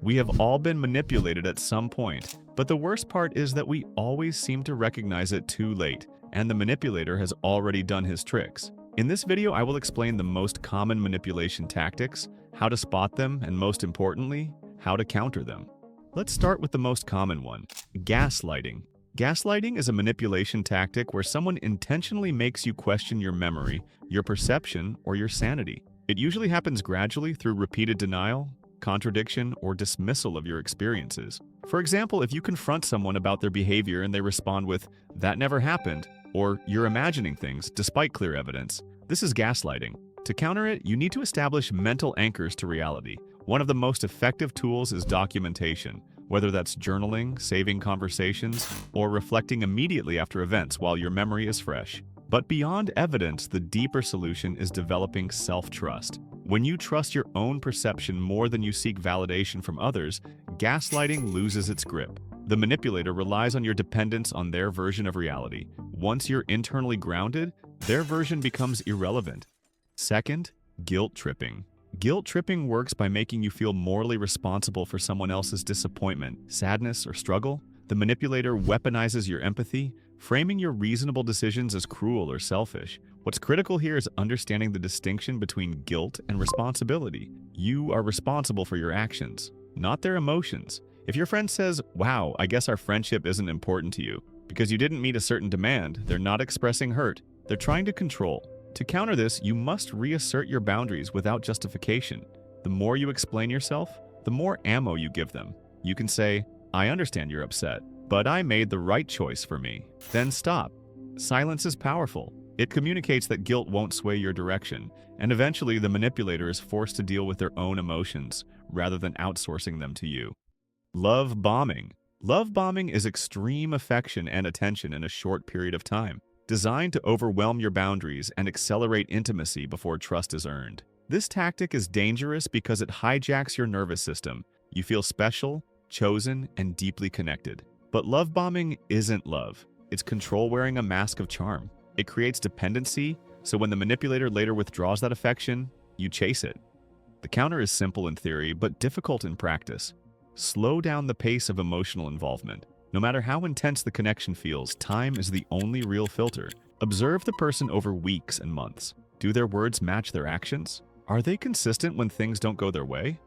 We have all been manipulated at some point, but the worst part is that we always seem to recognize it too late, and the manipulator has already done his tricks. In this video, I will explain the most common manipulation tactics, how to spot them, and most importantly, how to counter them. Let's start with the most common one, gaslighting. Gaslighting is a manipulation tactic where someone intentionally makes you question your memory, your perception, or your sanity. It usually happens gradually through repeated denial, contradiction, or dismissal of your experiences. For example, if you confront someone about their behavior and they respond with, "That never happened," or "You're imagining things," despite clear evidence, this is gaslighting. To counter it, you need to establish mental anchors to reality. One of the most effective tools is documentation, whether that's journaling, saving conversations, or reflecting immediately after events while your memory is fresh. But beyond evidence, the deeper solution is developing self-trust. When you trust your own perception more than you seek validation from others, gaslighting loses its grip. The manipulator relies on your dependence on their version of reality. Once you're internally grounded, their version becomes irrelevant. Second, guilt tripping. Guilt tripping works by making you feel morally responsible for someone else's disappointment, sadness, or struggle. The manipulator weaponizes your empathy, framing your reasonable decisions as cruel or selfish. What's critical here is understanding the distinction between guilt and responsibility. You are responsible for your actions, not their emotions. If your friend says, "Wow, I guess our friendship isn't important to you," because you didn't meet a certain demand, they're not expressing hurt. They're trying to control. To counter this, you must reassert your boundaries without justification. The more you explain yourself, the more ammo you give them. You can say, "I understand you're upset, but I made the right choice for me." Then stop. Silence is powerful. It communicates that guilt won't sway your direction, and eventually the manipulator is forced to deal with their own emotions rather than outsourcing them to you. Love bombing. Love bombing is extreme affection and attention in a short period of time, designed to overwhelm your boundaries and accelerate intimacy before trust is earned. This tactic is dangerous because it hijacks your nervous system. You feel special, chosen, and deeply connected. But love bombing isn't love. It's control wearing a mask of charm. It creates dependency, so when the manipulator later withdraws that affection, you chase it. The counter is simple in theory, but difficult in practice. Slow down the pace of emotional involvement. No matter how intense the connection feels, time is the only real filter. Observe the person over weeks and months. Do their words match their actions? Are they consistent when things don't go their way?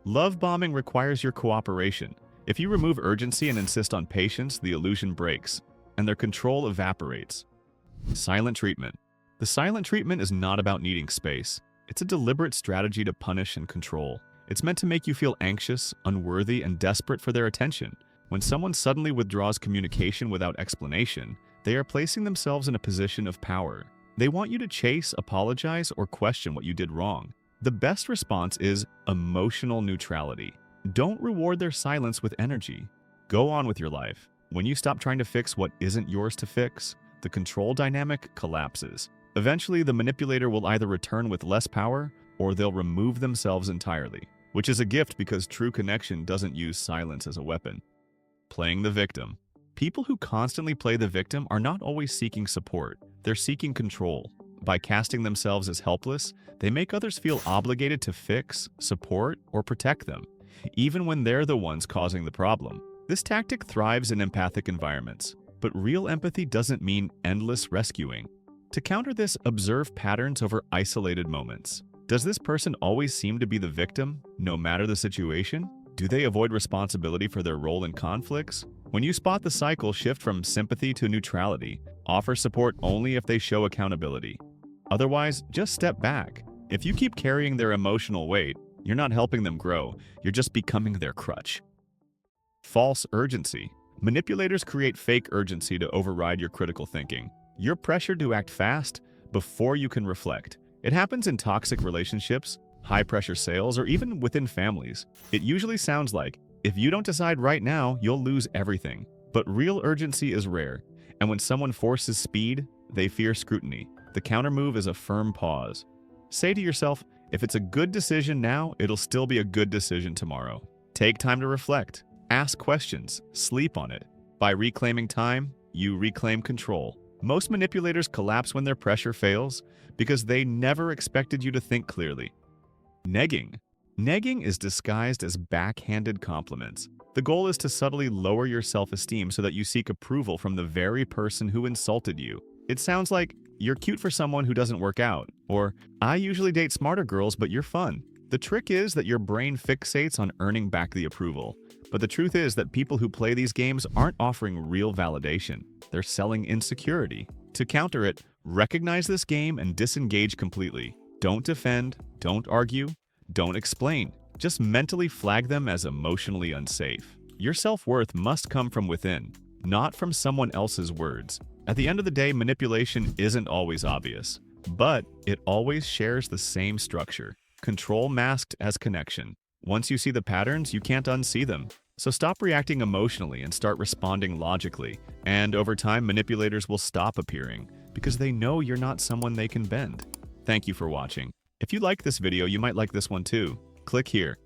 Love bombing requires your cooperation. If you remove urgency and insist on patience, the illusion breaks, and their control evaporates. Silent treatment. The silent treatment is not about needing space. It's a deliberate strategy to punish and control. It's meant to make you feel anxious, unworthy, and desperate for their attention. When someone suddenly withdraws communication without explanation, they are placing themselves in a position of power. They want you to chase, apologize, or question what you did wrong. The best response is emotional neutrality. Don't reward their silence with energy. Go on with your life. When you stop trying to fix what isn't yours to fix, the control dynamic collapses. Eventually, the manipulator will either return with less power or they'll remove themselves entirely, which is a gift because true connection doesn't use silence as a weapon. Playing the victim. People who constantly play the victim are not always seeking support. They're seeking control. By casting themselves as helpless, they make others feel obligated to fix, support, or protect them, even when they're the ones causing the problem. This tactic thrives in empathic environments, but real empathy doesn't mean endless rescuing. To counter this, observe patterns over isolated moments. Does this person always seem to be the victim, no matter the situation? Do they avoid responsibility for their role in conflicts? When you spot the cycle, shift from sympathy to neutrality. Offer support only if they show accountability. Otherwise, just step back. If you keep carrying their emotional weight, you're not helping them grow, you're just becoming their crutch. False urgency. Manipulators create fake urgency to override your critical thinking. You're pressured to act fast before you can reflect. It happens in toxic relationships, high-pressure sales, or even within families. It usually sounds like, if you don't decide right now, you'll lose everything. But real urgency is rare, and when someone forces speed, they fear scrutiny. The counter-move is a firm pause. Say to yourself, if it's a good decision now, it'll still be a good decision tomorrow. Take time to reflect. Ask questions. Sleep on it. By reclaiming time, you reclaim control. Most manipulators collapse when their pressure fails because they never expected you to think clearly. Negging. Negging is disguised as backhanded compliments. The goal is to subtly lower your self-esteem so that you seek approval from the very person who insulted you. It sounds like, "You're cute for someone who doesn't work out," or "I usually date smarter girls, but you're fun." The trick is that your brain fixates on earning back the approval. But the truth is that people who play these games aren't offering real validation. They're selling insecurity. To counter it, recognize this game and disengage completely. Don't defend, don't argue, don't explain. Just mentally flag them as emotionally unsafe. Your self-worth must come from within, not from someone else's words. At the end of the day, manipulation isn't always obvious, but it always shares the same structure. Control masked as connection. Once you see the patterns, you can't unsee them. So stop reacting emotionally and start responding logically. And over time, manipulators will stop appearing because they know you're not someone they can bend. Thank you for watching. If you like this video, you might like this one too. Click here.